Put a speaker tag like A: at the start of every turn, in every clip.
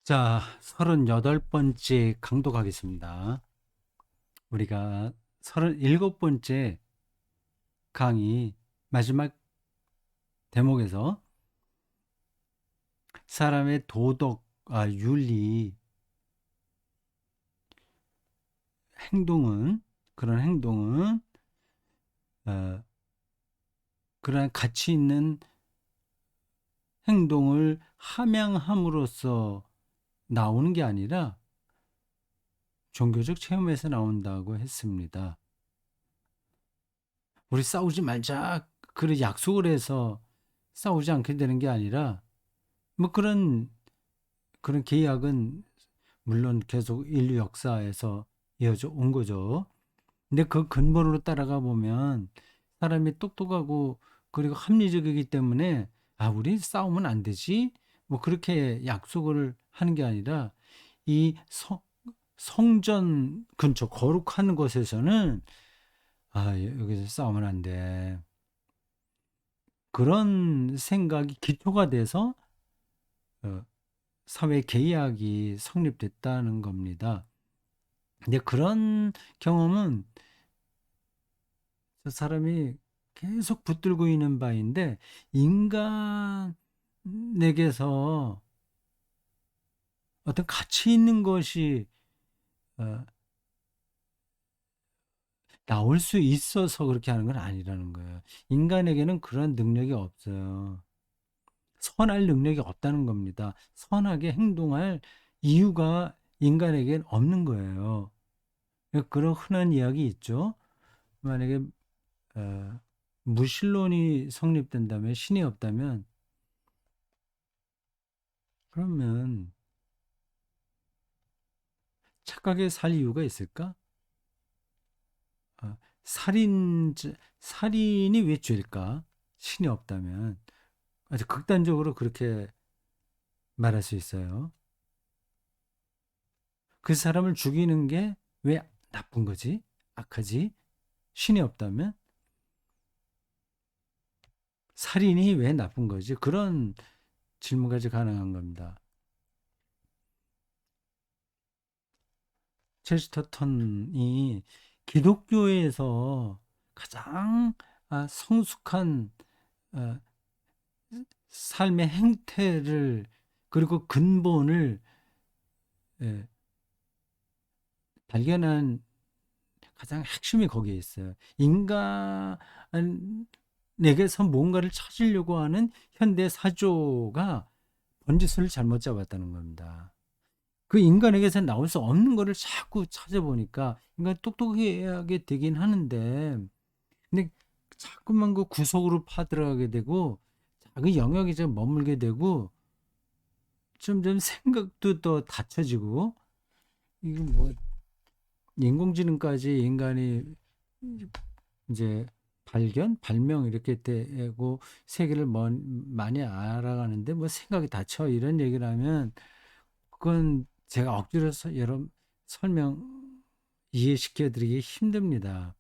A: 자, 38번째 강도 가겠습니다. 우리가 37번째 강의 마지막 대목에서 사람의 도덕, 윤리, 행동은, 그런 행동은, 어, 그러한 가치 있는 행동을 함양함으로써 나오는 게 아니라 종교적 체험에서 나온다고 했습니다. 우리 싸우지 말자. 그런 약속을 해서 싸우지 않게 되는 게 아니라 뭐 그런 계약은 물론 계속 인류 역사에서 이어져 온 거죠. 근데 그 근본으로 따라가 보면 사람이 똑똑하고 그리고 합리적이기 때문에 우리 싸우면 안 되지. 뭐 그렇게 약속을 하는 게 아니라 이 성전 근처 거룩한 곳에서는 여기서 싸우면 안 돼. 그런 생각이 기초가 돼서 어, 사회 계약이 성립됐다는 겁니다. 근데 그런 경험은 저 사람이 계속 붙들고 있는 바인데 인간에게서 어떤 가치 있는 것이 어, 나올 수 있어서 그렇게 하는 건 아니라는 거예요. 인간에게는 그런 능력이 없어요. 선할 능력이 없다는 겁니다. 선하게 행동할 이유가 인간에겐 없는 거예요. 그런 흔한 이야기 있죠. 만약에 어, 무신론이 성립된다면 신이 없다면 그러면 착하게 살 이유가 있을까? 어, 살인이 왜 죄일까? 신이 없다면 아주 극단적으로 그렇게 말할 수 있어요. 그 사람을 죽이는 게 왜 나쁜 거지? 악하지? 신이 없다면 살인이 왜 나쁜 거지? 그런 질문까지 가능한 겁니다. 체스터턴이 기독교에서 가장 성숙한 어, 삶의 행태를 그리고 근본을 예, 발견한 가장 핵심이 거기에 있어요. 인간에게서 뭔가를 찾으려고 하는 현대 사조가 번지수를 잘못 잡았다는 겁니다. 그 인간에게서 나올 수 없는 거를 자꾸 찾아보니까 인간 똑똑하게 되긴 하는데 근데 자꾸만 그 구석으로 파들어가게 되고 작은 영역에 좀 머물게 되고 점점 생각도 더 닫혀지고 이게 뭐 인공지능까지 인간이 이제 발명 이렇게 되고 세계를 많이 알아가는데 뭐 생각이 닫혀 이런 얘기를 하면 그건 제가 억지로 여러 이해시켜 드리기 힘듭니다.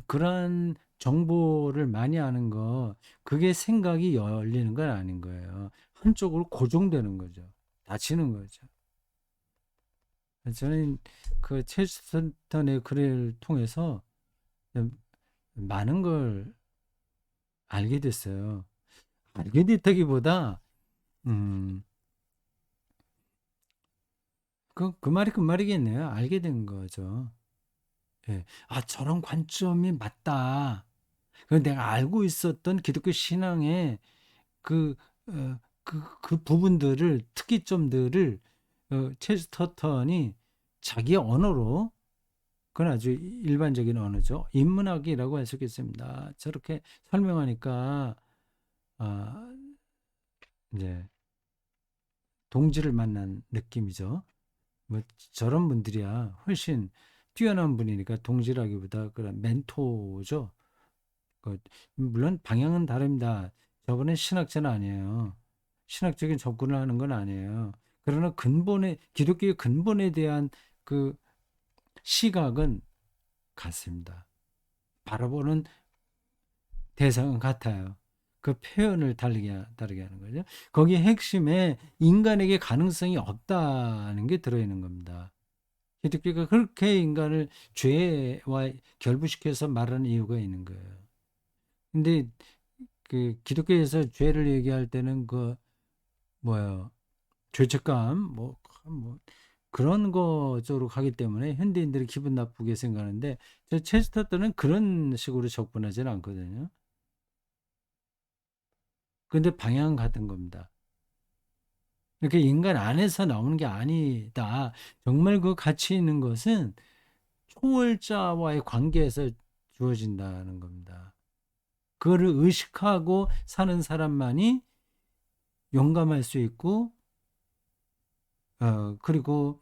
A: 그러한 정보를 많이 아는 거, 그게 생각이 열리는 건 아닌 거예요. 한쪽으로 고정되는 거죠. 닫히는 거죠. 저는 그 체스턴의 글을 통해서 많은 걸 알게 됐어요. 알게 됐다기보다, 음, 그 말이 그 말이겠네요. 알게 된 거죠. 예. 저런 관점이 맞다. 그 내가 알고 있었던 기독교 신앙의 그, 그 부분들을, 특이점들을 체스터턴이 자기 언어로, 그건 아주 일반적인 언어죠. 인문학이라고 할 수 있겠습니다. 저렇게 설명하니까, 아, 이제, 동지를 만난 느낌이죠. 뭐, 저런 분들이야 훨씬 뛰어난 분이니까 동지라기보다 그런 멘토죠. 물론 방향은 다릅니다. 저번에 신학자는 아니에요. 신학적인 접근을 하는 건 아니에요. 그러나 기독교의 근본에 대한 그 시각은 같습니다. 바라보는 대상은 같아요. 그 표현을 다르게 하는 거죠. 거기 핵심에 인간에게 가능성이 없다는 게 들어있는 겁니다. 기독교가 그렇게 인간을 죄와 결부시켜서 말하는 이유가 있는 거예요. 근데 그 기독교에서 죄를 얘기할 때는 그 뭐야 죄책감 뭐 그런 거 쪽으로 가기 때문에 현대인들이 기분 나쁘게 생각하는데 저 체스터턴은 그런 식으로 접근하지는 않거든요. 근데 방향은 같은 겁니다. 이렇게 인간 안에서 나오는 게 아니다. 정말 그 가치 있는 것은 초월자와의 관계에서 주어진다는 겁니다. 그거를 의식하고 사는 사람만이 용감할 수 있고, 그리고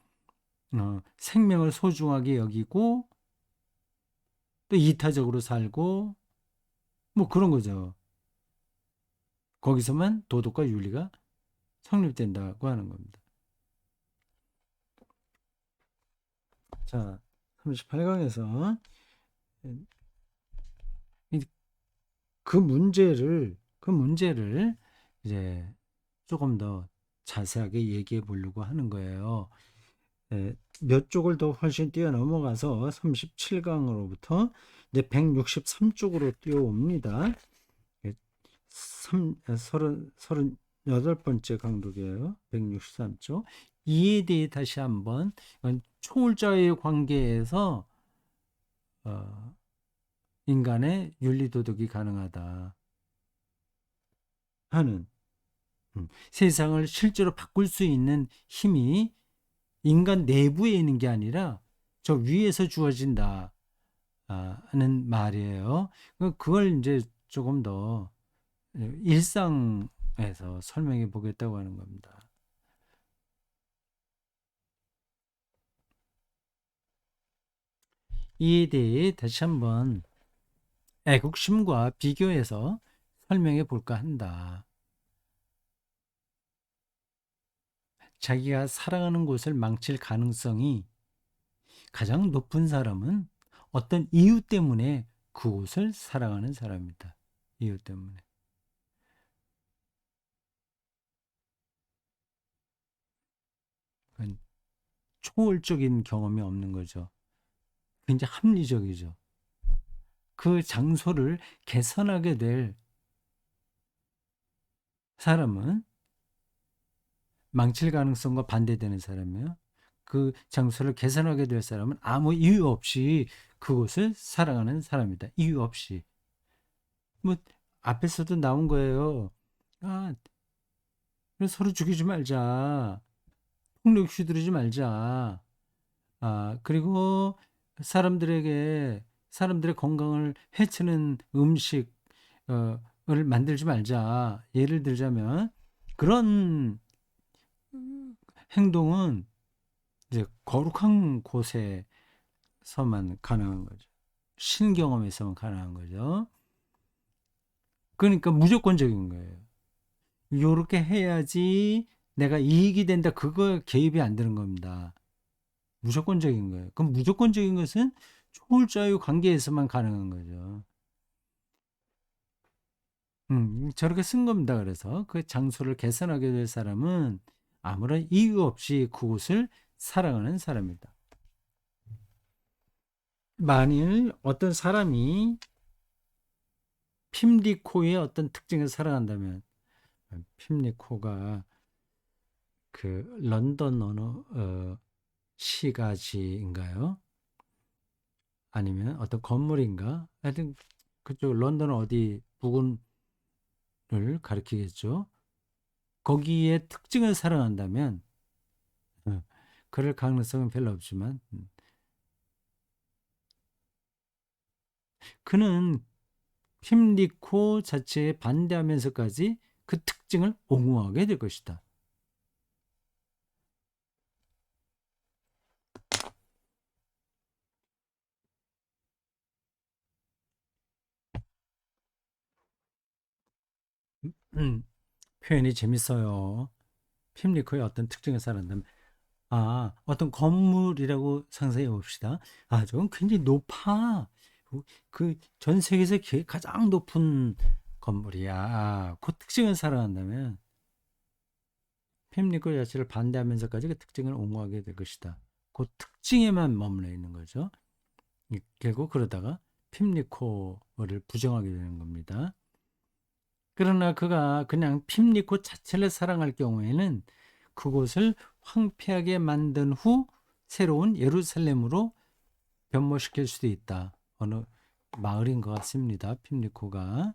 A: 생명을 소중하게 여기고, 또 이타적으로 살고, 뭐 그런 거죠. 거기서만 도덕과 윤리가 성립된다고 하는 겁니다. 자, 38강에서 그 문제를 이제 조금 더 자세하게 얘기해 보려고 하는 거예요. 몇 쪽을 더 훨씬 뛰어넘어가서 37강으로부터 이제 163쪽으로 뛰어옵니다. 38번째 강독이에요. 163쪽. 이에 대해 다시 한번 초월자의 관계에서 인간의 윤리도덕이 가능하다 하는 세상을 실제로 바꿀 수 있는 힘이 인간 내부에 있는 게 아니라 저 위에서 주어진다 하는 말이에요. 그걸 이제 조금 더 일상에서 설명해 보겠다고 하는 겁니다. 이에 대해 다시 한번 애국심과 비교해서 설명해 볼까 한다. 자기가 살아가는 곳을 망칠 가능성이 가장 높은 사람은 어떤 이유 때문에 그곳을 살아가는 사람이다. 이유 때문에. 그건 초월적인 경험이 없는 거죠. 굉장히 합리적이죠. 그 장소를 개선하게 될 사람은 망칠 가능성과 반대되는 사람이에요. 그 장소를 개선하게 될 사람은 아무 이유 없이 그곳을 살아가는 사람이다. 이유 없이. 뭐 앞에서도 나온 거예요. 아, 서로 죽이지 말자. 폭력 휘두르지 말자. 그리고 사람들의 건강을 해치는 음식 을 만들지 말자. 예를 들자면 그런 행동은 이제 거룩한 곳에서만 가능한 거죠. 신경험에서만 가능한 거죠. 그러니까 무조건적인 거예요. 요렇게 해야지 내가 이익이 된다. 그거 개입이 안 되는 겁니다. 무조건적인 거예요. 그럼 무조건적인 것은 초월자유 관계에서만 가능한 거죠. 저렇게 쓴 겁니다. 그래서 그 장소를 개선하게 될 사람은 아무런 이유 없이 그곳을 살아가는 사람이다. 만일 어떤 사람이 핌디코의 어떤 특징을 살아간다면, 핌디코가 그 런던 어느 시가지인가요? 아니면 어떤 건물인가? 하여튼 그쪽 런던 어디 부근을 가리키겠죠. 거기에 특징을 살아간다면 그럴 가능성은 별로 없지만 그는 핌디코 자체에 반대하면서까지 그 특징을 옹호하게 될 것이다. 표현이 재밌어요. 핌리코의 어떤 특징을 살아낸다면, 어떤 건물이라고 상상해 봅시다. 저건 굉장히 높아. 그 전 세계에서 가장 높은 건물이야. 그 특징을 사랑한다면 핍리코 자체를 반대하면서까지 그 특징을 옹호하게 될 것이다. 그 특징에만 머물러 있는 거죠. 결국 그러다가 핍리코를 부정하게 되는 겁니다. 그러나 그가 그냥 핍리코 자체를 사랑할 경우에는 그곳을 황폐하게 만든 후 새로운 예루살렘으로 변모시킬 수도 있다. 어느 마을인 것 같습니다. 핍리코가.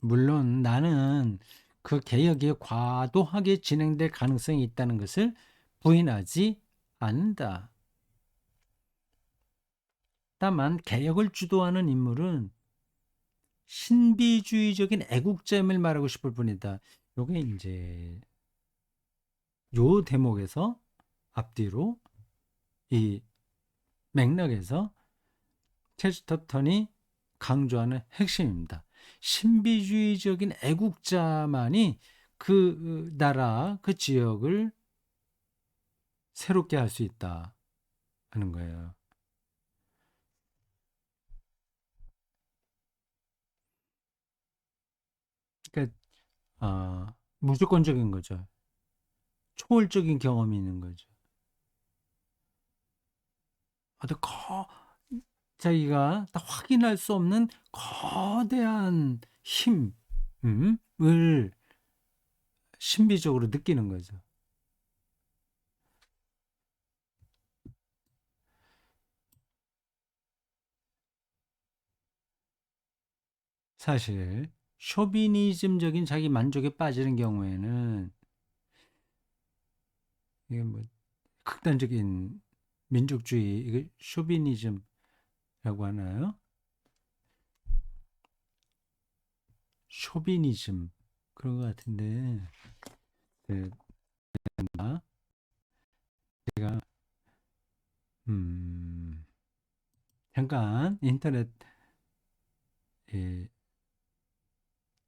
A: 물론 나는 그 개혁이 과도하게 진행될 가능성이 있다는 것을 부인하지 않는다. 다만 개혁을 주도하는 인물은 신비주의적인 애국자임을 말하고 싶을 뿐이다. 요게 이제 요 대목에서 앞뒤로 이 맥락에서 체스터턴이 강조하는 핵심입니다. 신비주의적인 애국자만이 그 나라, 그 지역을 새롭게 할 수 있다 하는 거예요. 그러니까 무조건적인 거죠. 초월적인 경험이 있는 거죠. 아주 자기가 다 확인할 수 없는 거대한 힘을 신비적으로 느끼는 거죠. 사실 쇼비니즘적인 자기 만족에 빠지는 경우에는 이게 뭐 극단적인 민족주의, 이게 쇼비니즘이라고 하나요? 쇼비니즘 그런 것 같은데 네, 제가 음, 잠깐 인터넷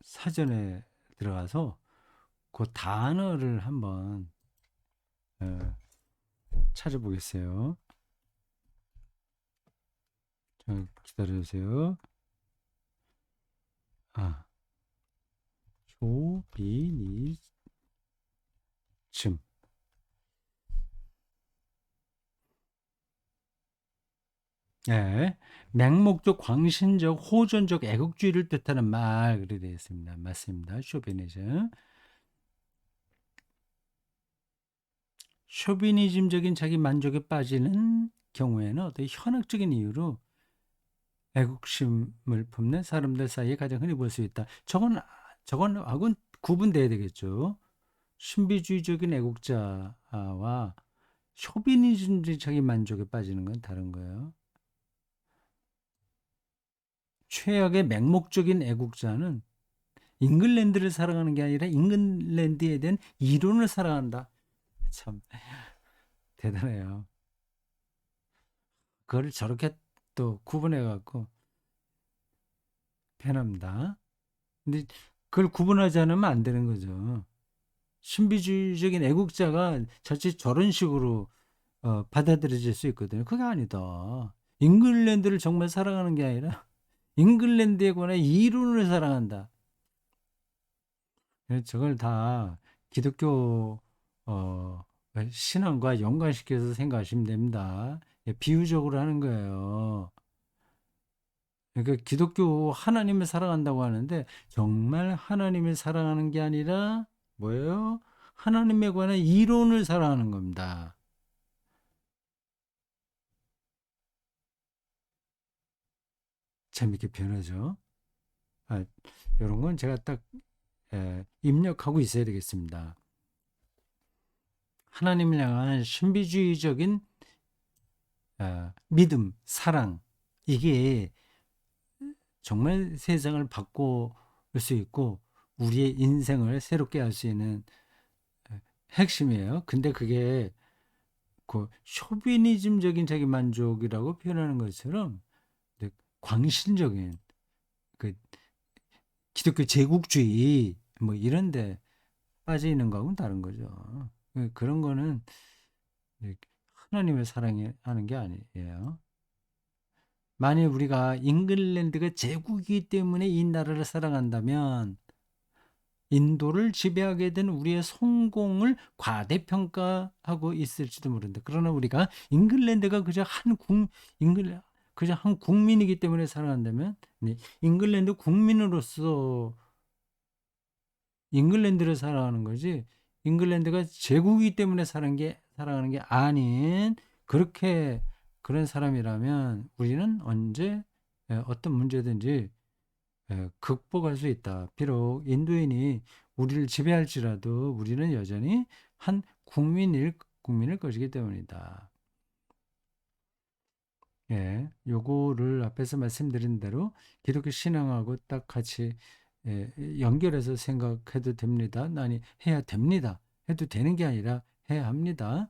A: 사전에 들어가서 그 단어를 한번 어, 찾아보겠어요. 기다려주세요. 아, 쇼비니즘. 네, 맹목적, 광신적, 호전적 애국주의를 뜻하는 말 그렇게 되어 있습니다. 맞습니다. 쇼비니즘. 쇼비니즘적인 자기 만족에 빠지는 경우에는 어떤 현학적인 이유로 애국심을 품는 사람들 사이에 가장 흔히 볼 수 있다. 저건하고는 구분돼야 되겠죠. 신비주의적인 애국자와 쇼비니즘적 자기 만족에 빠지는 건 다른 거예요. 최악의 맹목적인 애국자는 잉글랜드를 사랑하는 게 아니라 잉글랜드에 대한 이론을 사랑한다. 참 대단해요. 그걸 저렇게 또 구분해 갖고 표현합니다. 근데 그걸 구분하지 않으면 안 되는 거죠. 신비주의적인 애국자가 자칫 저런 식으로 받아들여질 수 있거든요. 그게 아니다. 잉글랜드를 정말 사랑하는 게 아니라 잉글랜드에 관한 이론을 사랑한다. 저걸 다 기독교 어, 신앙과 연관시켜서 생각하시면 됩니다. 예, 비유적으로 하는 거예요. 그러니까 기독교 하나님을 사랑한다고 하는데 정말 하나님을 사랑하는 게 아니라 뭐예요? 하나님에 관한 이론을 사랑하는 겁니다. 재밌게 표현하죠. 아, 이런 건 제가 딱 입력하고 있어야 되겠습니다. 하나님을 향한 신비주의적인 믿음, 사랑 이게 정말 세상을 바꿀 수 있고 우리의 인생을 새롭게 할 수 있는 핵심이에요. 근데 그게 그 쇼비니즘적인 자기 만족이라고 표현하는 것처럼 광신적인 그 기독교 제국주의 뭐 이런데 빠져 있는 거하고는 다른 거죠. 그런 거는 하나님을 사랑하는 게 아니에요. 만일 우리가 잉글랜드가 제국이기 때문에 이 나라를 사랑한다면 인도를 지배하게 된 우리의 성공을 과대평가하고 있을지도 모른다. 그러나 우리가 잉글랜드가 그저 한 국민이기 때문에 사랑한다면, 네, 잉글랜드 국민으로서 잉글랜드를 사랑하는 거지, 잉글랜드가 제국이기 때문에 사랑하는 게 아닌, 그렇게 그런 사람이라면 우리는 언제 어떤 문제든지 극복할 수 있다. 비록 인도인이 우리를 지배할지라도 우리는 여전히 한 국민일 것이기 때문이다. 예, 요거를 앞에서 말씀드린 대로 기독교 신앙하고 딱 같이 연결해서 생각해도 됩니다. 아니, 해야 됩니다. 해도 되는 게 아니라 해야 합니다.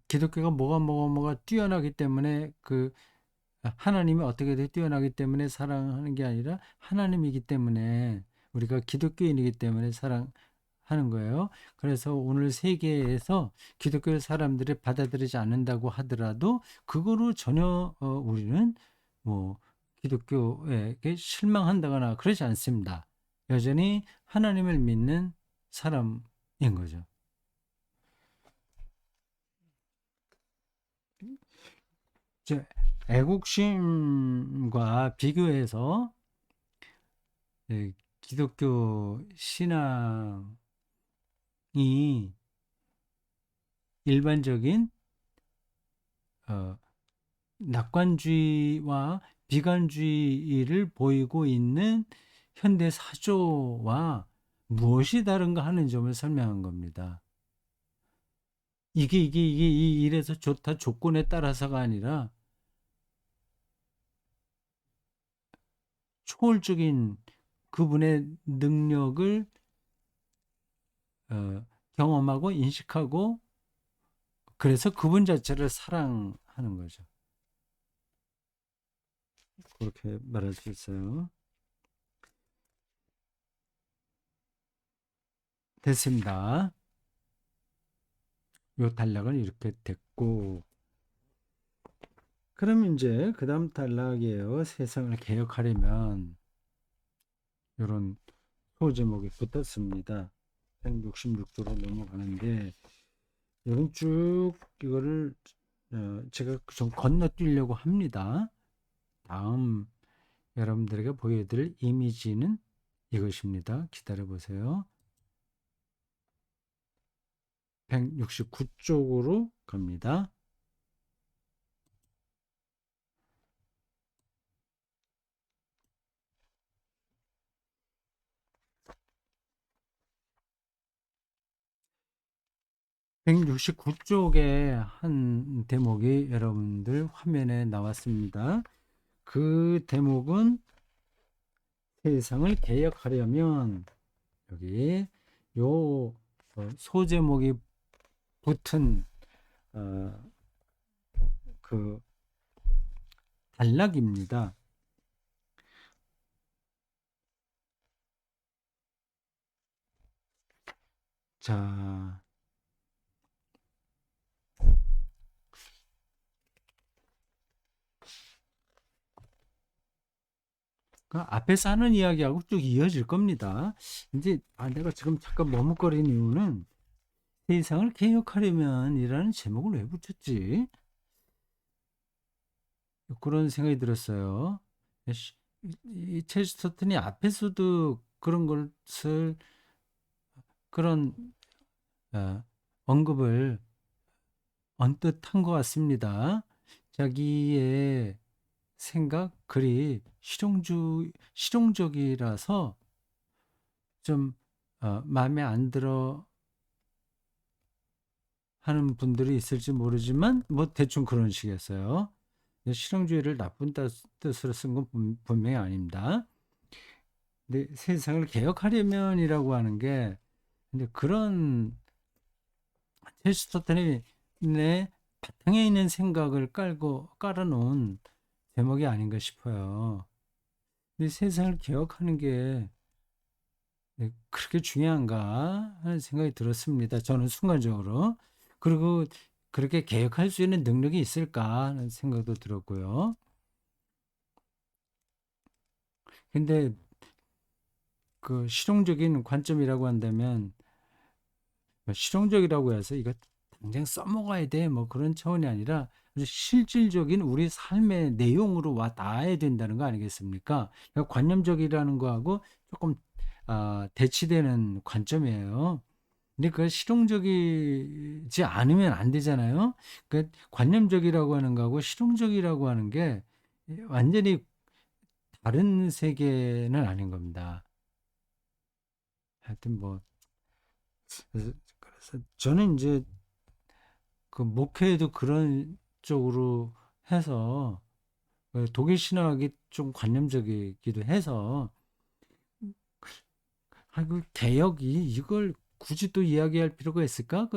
A: 기독교가 뭐가 뛰어나기 때문에 하나님이 어떻게든 뛰어나기 때문에 사랑하는 게 아니라 하나님이기 때문에 우리가 기독교인이기 때문에 사랑하는 거예요. 그래서 오늘 세계에서 기독교 사람들이 받아들이지 않는다고 하더라도 그거로 전혀 우리는 뭐 기독교에게 실망한다거나 그러지 않습니다. 여전히 하나님을 믿는 사람인 거죠. 이제 애국심과 비교해서 기독교 신앙이 일반적인 어, 낙관주의와 비관주의를 보이고 있는 현대 사조와 무엇이 다른가 하는 점을 설명한 겁니다. 이게 이래서 좋다 조건에 따라서가 아니라 초월적인 그분의 능력을 경험하고 인식하고 그래서 그분 자체를 사랑하는 거죠. 그렇게 말할 수 있어요. 됐습니다. 요 단락은 이렇게 됐고, 그럼 이제 그 다음 단락이에요. 세상을 개혁하려면 이런 소제목이 붙었습니다. 166조로 넘어가는데 이건 쭉 이거를 제가 좀 건너뛰려고 합니다. 다음 여러분들에게 보여드릴 이미지는 이것입니다. 기다려 보세요. 169쪽으로 갑니다. (169쪽의) 한 대목이 여러분들 화면에 나왔습니다. 그 대목은 세상을 개혁하려면 여기 요 소제목이 붙은 그 단락입니다. 자, 그 앞에서 하는 이야기하고 쭉 이어질 겁니다. 이제 내가 지금 잠깐 머뭇거리는 이유는 세상을 개혁하려면이라는 제목을 왜 붙였지? 그런 생각이 들었어요. 이 체스터튼이 앞에서도 그런 것을 그런 언급을 언뜻 한 것 같습니다. 자기의 생각, 글이 실용적이라서 좀 마음에 안 들어 하는 분들이 있을지 모르지만 뭐 대충 그런 식이었어요. 실용주의를 나쁜 뜻으로 쓴 건 분명히 아닙니다. 근데 세상을 개혁하려면이라고 하는 게 근데 그런 체스터턴의 바탕에 있는 생각을 깔아놓은 제목이 아닌가 싶어요. 근데 세상을 개혁하는 게 그렇게 중요한가 하는 생각이 들었습니다. 저는 순간적으로. 그리고 그렇게 개혁할 수 있는 능력이 있을까 하는 생각도 들었고요. 근데 그 실용적인 관점이라고 한다면 실용적이라고 해서 이거 당장 써먹어야 돼 뭐 그런 차원이 아니라 아주 실질적인 우리 삶의 내용으로 와 닿아야 된다는 거 아니겠습니까? 그러니까 관념적이라는 거하고 조금 대치되는 관점이에요. 근데 그걸 실용적이지 않으면 안 되잖아요. 그 관념적이라고 하는 거하고 실용적이라고 하는 게 완전히 다른 세계는 아닌 겁니다. 하여튼 뭐 그래서 저는 이제 그 목회에도 그런 쪽으로 해서 그 독일 신학이 좀 관념적이기도 해서 그 개혁이 이걸 굳이 또 이야기할 필요가 있을까?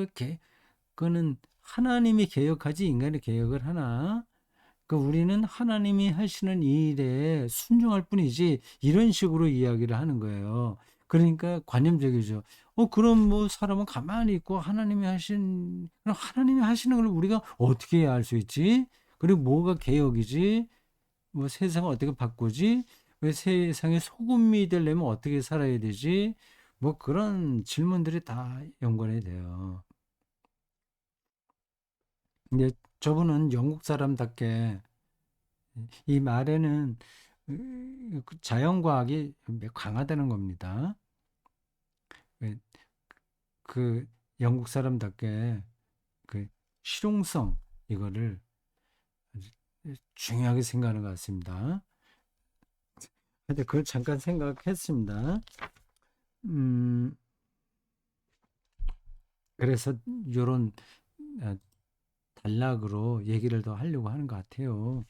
A: 그거는 하나님이 개혁하지 인간이 개혁을 하나? 그 우리는 하나님이 하시는 일에 순종할 뿐이지 이런 식으로 이야기를 하는 거예요. 그러니까 관념적이죠. 그럼 뭐 사람은 가만히 있고 그럼 하나님이 하시는 걸 우리가 어떻게 알 수 있지? 그리고 뭐가 개혁이지? 뭐 세상을 어떻게 바꾸지? 왜 세상에 소금이 되려면 어떻게 살아야 되지? 뭐 그런 질문들이 다 연관이 돼요. 근데 저분은 영국 사람답게 이 말에는 그 자연과학이 매우 강하다는 겁니다. 그 그 영국 사람답게 그 실용성 이거를 아주 중요하게 생각하는 것 같습니다. 근데 그걸 잠깐 생각했습니다. 음, 그래서 이런 단락으로 얘기를 더 하려고 하는 것 같아요.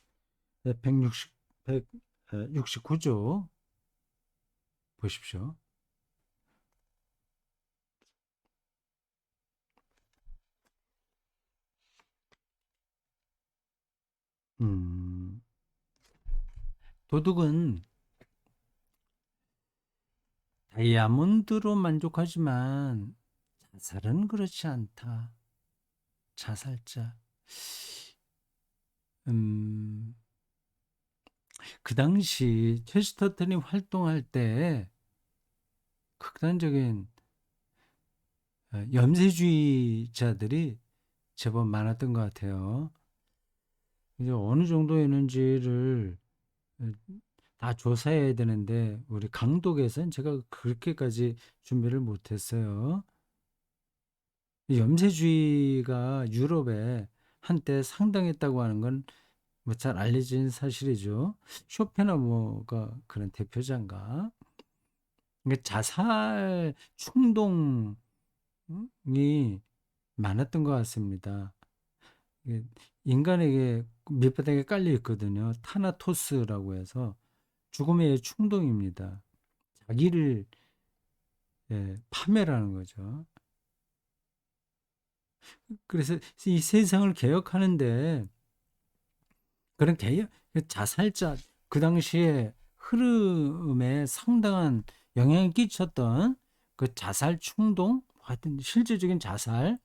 A: 160, 169조 보십시오. 음, 도둑은 다이아몬드로 만족하지만 자살은 그렇지 않다. 자살자. 음, 그 당시 체스터턴이 활동할 때 극단적인 염세주의자들이 제법 많았던 것 같아요. 이제 어느 정도였는지를 어, 다 조사해야 되는데 우리 강독에서는 제가 그렇게까지 준비를 못했어요. 염세주의가 유럽에 한때 상당했다고 하는 건 뭐 잘 알려진 사실이죠. 쇼펜하머가 그런 대표자인가? 그러니까 자살 충동이 많았던 것 같습니다. 인간에게 밑바닥에 깔려 있거든요. 타나토스라고 해서 죽음의 충동입니다. 자기를 파멸하는 거죠. 그래서 이 세상을 개혁하는데 그런 개혁, 자살자, 그 당시에 흐름에 상당한 영향을 끼쳤던 그 자살 충동, 하여튼 실질적인 자살,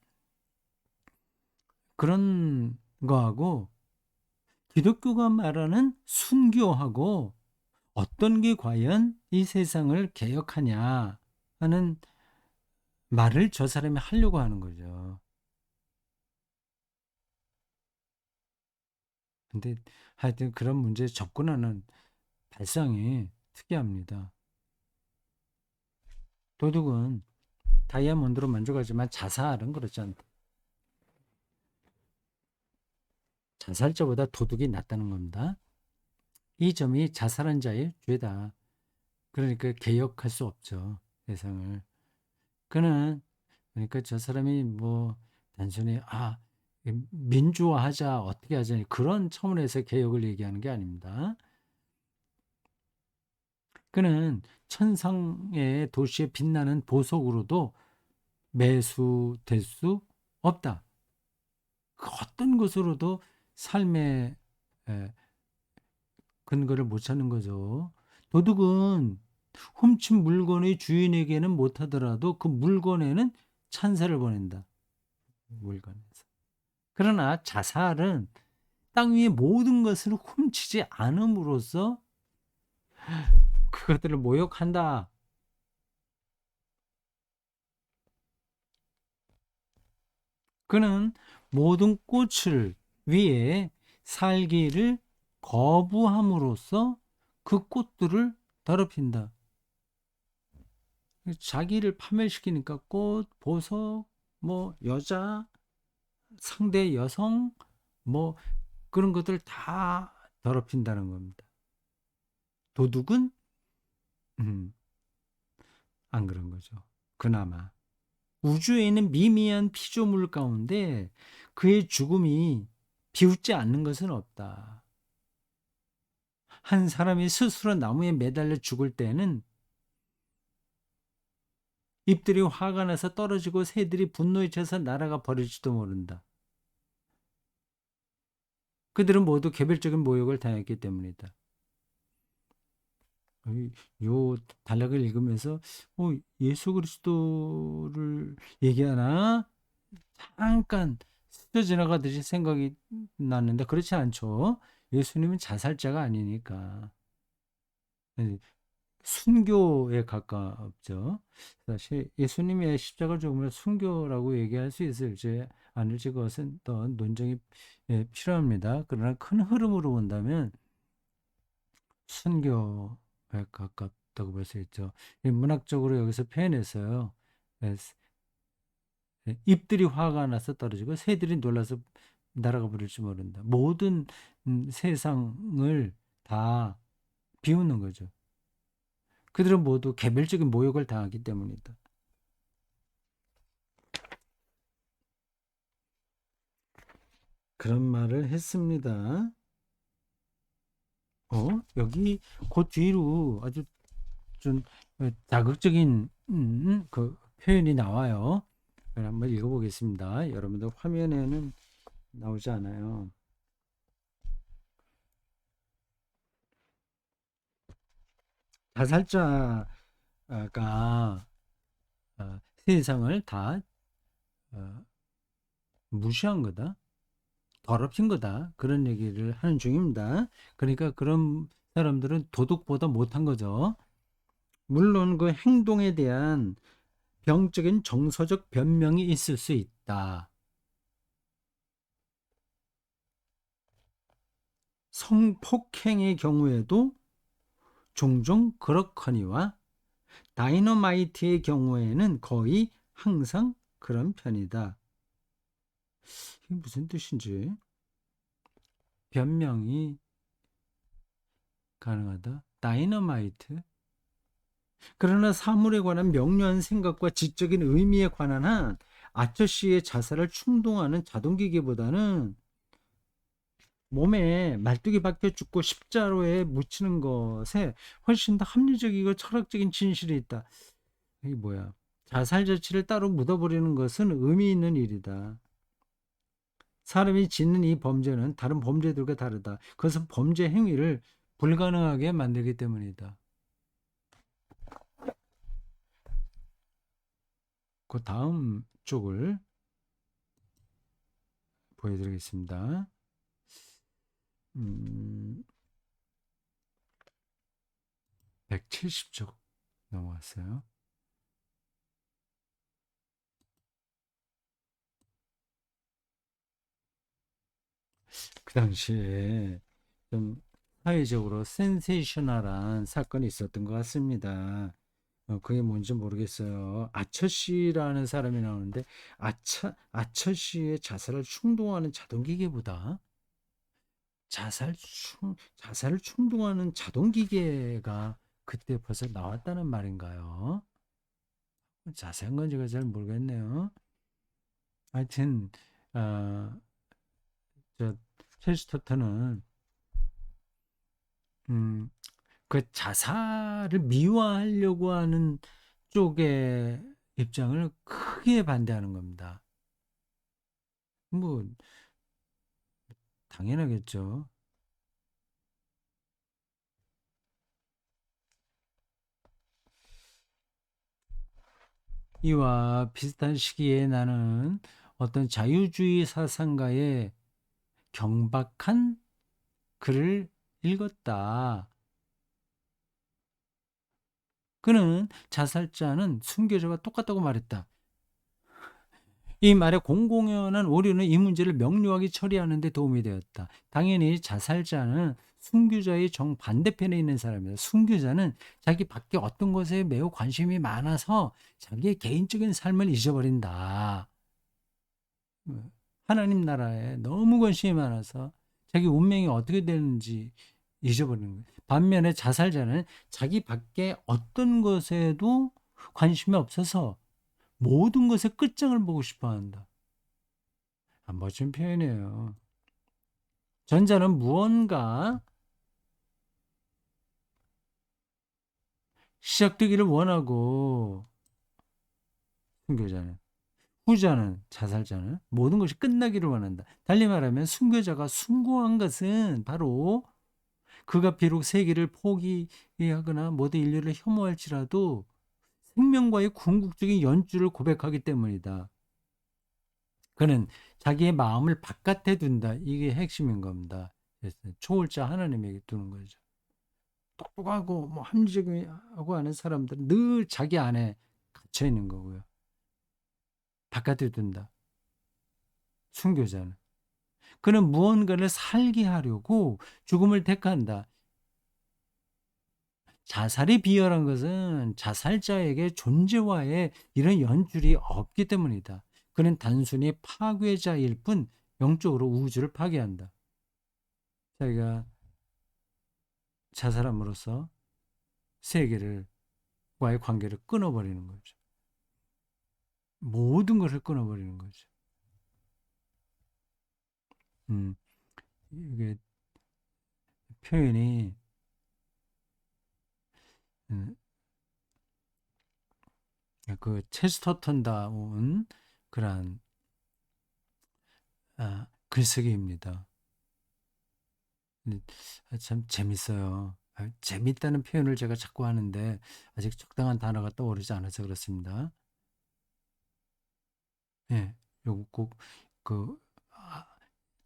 A: 그런 거하고 기독교가 말하는 순교하고 어떤 게 과연 이 세상을 개혁하냐 하는 말을 저 사람이 하려고 하는 거죠. 근데 하여튼 그런 문제에 접근하는 발상이 특이합니다. 도둑은 다이아몬드로 만족하지만 자살은 그렇지 않다. 자살자보다 도둑이 낫다는 겁니다. 이 점이 자살한 자의 죄다. 그러니까 개혁할 수 없죠. 세상을. 그는 그러니까 저 사람이 뭐 단순히 민주화하자 어떻게 하자 그런 차원에서 개혁을 얘기하는 게 아닙니다. 그는 천상의 도시에 빛나는 보석으로도 매수될 수 없다. 그 어떤 것으로도 삶의 근거를 못 찾는 거죠. 도둑은 훔친 물건의 주인에게는 못하더라도 그 물건에는 찬사를 보낸다. 물건에서. 그러나 자살은 땅 위의 모든 것을 훔치지 않음으로써 그것들을 모욕한다. 그는 모든 꽃을 위해 살기를 거부함으로써 그 꽃들을 더럽힌다. 자기를 파멸시키니까 꽃, 보석, 뭐 여자, 상대 여성, 뭐 그런 것들 다 더럽힌다는 겁니다. 도둑은 음, 안 그런 거죠. 그나마 우주에 있는 미미한 피조물 가운데 그의 죽음이 비웃지 않는 것은 없다. 한 사람이 스스로 나무에 매달려 죽을 때는 잎들이 화가 나서 떨어지고 새들이 분노에 차서 날아가 버릴지도 모른다. 그들은 모두 개별적인 모욕을 당했기 때문이다. 요 단락을 읽으면서 예수 그리스도를 얘기하나 잠깐 스쳐 지나가듯이 생각이 났는데 그렇지 않죠. 예수님은 자살자가 아니니까 순교에 가깝죠. 사실 예수님의 십자가를 죽음을 순교라고 얘기할 수 있을지 아닐지 그것은 더 논쟁이 필요합니다. 그러나 큰 흐름으로 본다면 순교에 가깝다고 볼 수 있죠. 문학적으로 여기서 표현했어요. 예, 잎들이 화가 나서 떨어지고 새들이 놀라서 날아가 버릴지 모른다. 모든 세상을 다 비우는 거죠. 그들은 모두 개별적인 모욕을 당하기 때문이다. 그런 말을 했습니다. 여기 그 뒤로 아주 좀 자극적인 그 표현이 나와요. 한번 읽어보겠습니다. 여러분들 화면에는 나오지 않아요. 자살자가 세상을 다 무시한 거다. 더럽힌 거다. 그런 얘기를 하는 중입니다. 그러니까 그런 사람들은 도둑보다 못한 거죠. 물론 그 행동에 대한 병적인 정서적 변명이 있을 수 있다. 성폭행의 경우에도 종종 그렇거니와 다이너마이트의 경우에는 거의 항상 그런 편이다. 이게 무슨 뜻인지 변명이 가능하다. 다이너마이트. 그러나 사물에 관한 명료한 생각과 지적인 의미에 관한 한 아처씨의 자살을 충동하는 자동기계보다는 몸에 말뚝이 박혀 죽고 십자로에 묻히는 것에 훨씬 더 합리적이고 철학적인 진실이 있다. 이게 뭐야? 자살 자체를 따로 묻어버리는 것은 의미 있는 일이다. 사람이 짓는 이 범죄는 다른 범죄들과 다르다. 그것은 범죄 행위를 불가능하게 만들기 때문이다. 그 다음 쪽을 보여드리겠습니다. 170쪽 넘어갔어요. 그 당시에 좀 사회적으로 센세이셔널한 사건이 있었던 것 같습니다. 그게 뭔지 모르겠어요. 아처 씨라는 사람이 나오는데 아처 씨의 자살을 충동하는 자동기계보다 자살을 충동하는 자동기계가 그때 벌써 나왔다는 말인가요? 자세한 건 제가 잘 모르겠네요. 하여튼 어, 저 첼스터턴은 음, 그 자살을 미화하려고 하는 쪽의 입장을 크게 반대하는 겁니다. 뭐 당연하겠죠. 이와 비슷한 시기에 나는 어떤 자유주의 사상가의 경박한 글을 읽었다. 그는 자살자는 순교자와 똑같다고 말했다. 이 말의 공공연한 오류는 이 문제를 명료하게 처리하는 데 도움이 되었다. 당연히 자살자는 순교자의 정반대편에 있는 사람이다. 순교자는 자기 밖에 어떤 것에 매우 관심이 많아서 자기의 개인적인 삶을 잊어버린다. 하나님 나라에 너무 관심이 많아서 자기 운명이 어떻게 되는지 잊어버리는 거예요. 반면에 자살자는 자기 밖에 어떤 것에도 관심이 없어서 모든 것의 끝장을 보고 싶어 한다. 멋진 표현이에요. 전자는 무언가 시작되기를 원하고, 순교자는, 후자는, 자살자는 모든 것이 끝나기를 원한다. 달리 말하면 순교자가 숭고한 것은 바로 그가 비록 세계를 포기하거나 모든 인류를 혐오할지라도 생명과의 궁극적인 연주를 고백하기 때문이다. 그는 자기의 마음을 바깥에 둔다. 이게 핵심인 겁니다. 초월자 하나님에게 두는 거죠. 똑똑하고 뭐 합리적이고 하는 사람들은 늘 자기 안에 갇혀 있는 거고요. 바깥에 둔다. 순교자는. 그는 무언가를 살게 하려고 죽음을 택한다. 자살이 비열한 것은 자살자에게 존재와의 이런 연줄이 없기 때문이다. 그는 단순히 파괴자일 뿐 영적으로 우주를 파괴한다. 자기가 자살함으로써 세계를 와의 관계를 끊어버리는 거죠. 모든 것을 끊어버리는 거죠. 음, 이게 표현이 음, 그 체스터턴다운 그러한 글쓰기입니다. 참 재밌어요. 재밌다는 표현을 제가 자꾸 하는데 아직 적당한 단어가 떠오르지 않아서 그렇습니다. 예, 요거 꼭그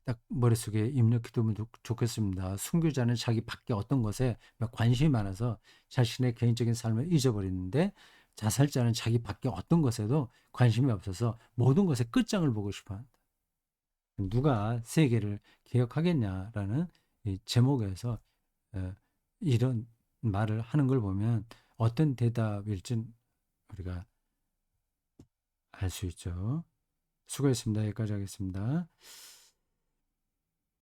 A: 딱 머릿속에 입력해두면 좋겠습니다. 순교자는 자기 밖에 어떤 것에 관심이 많아서 자신의 개인적인 삶을 잊어버리는데 자살자는 자기 밖에 어떤 것에도 관심이 없어서 모든 것의 끝장을 보고 싶어 한다. 누가 세계를 개혁하겠냐라는 이 제목에서 이런 말을 하는 걸 보면 어떤 대답일지 우리가 알 수 있죠. 수고했습니다. 여기까지 하겠습니다.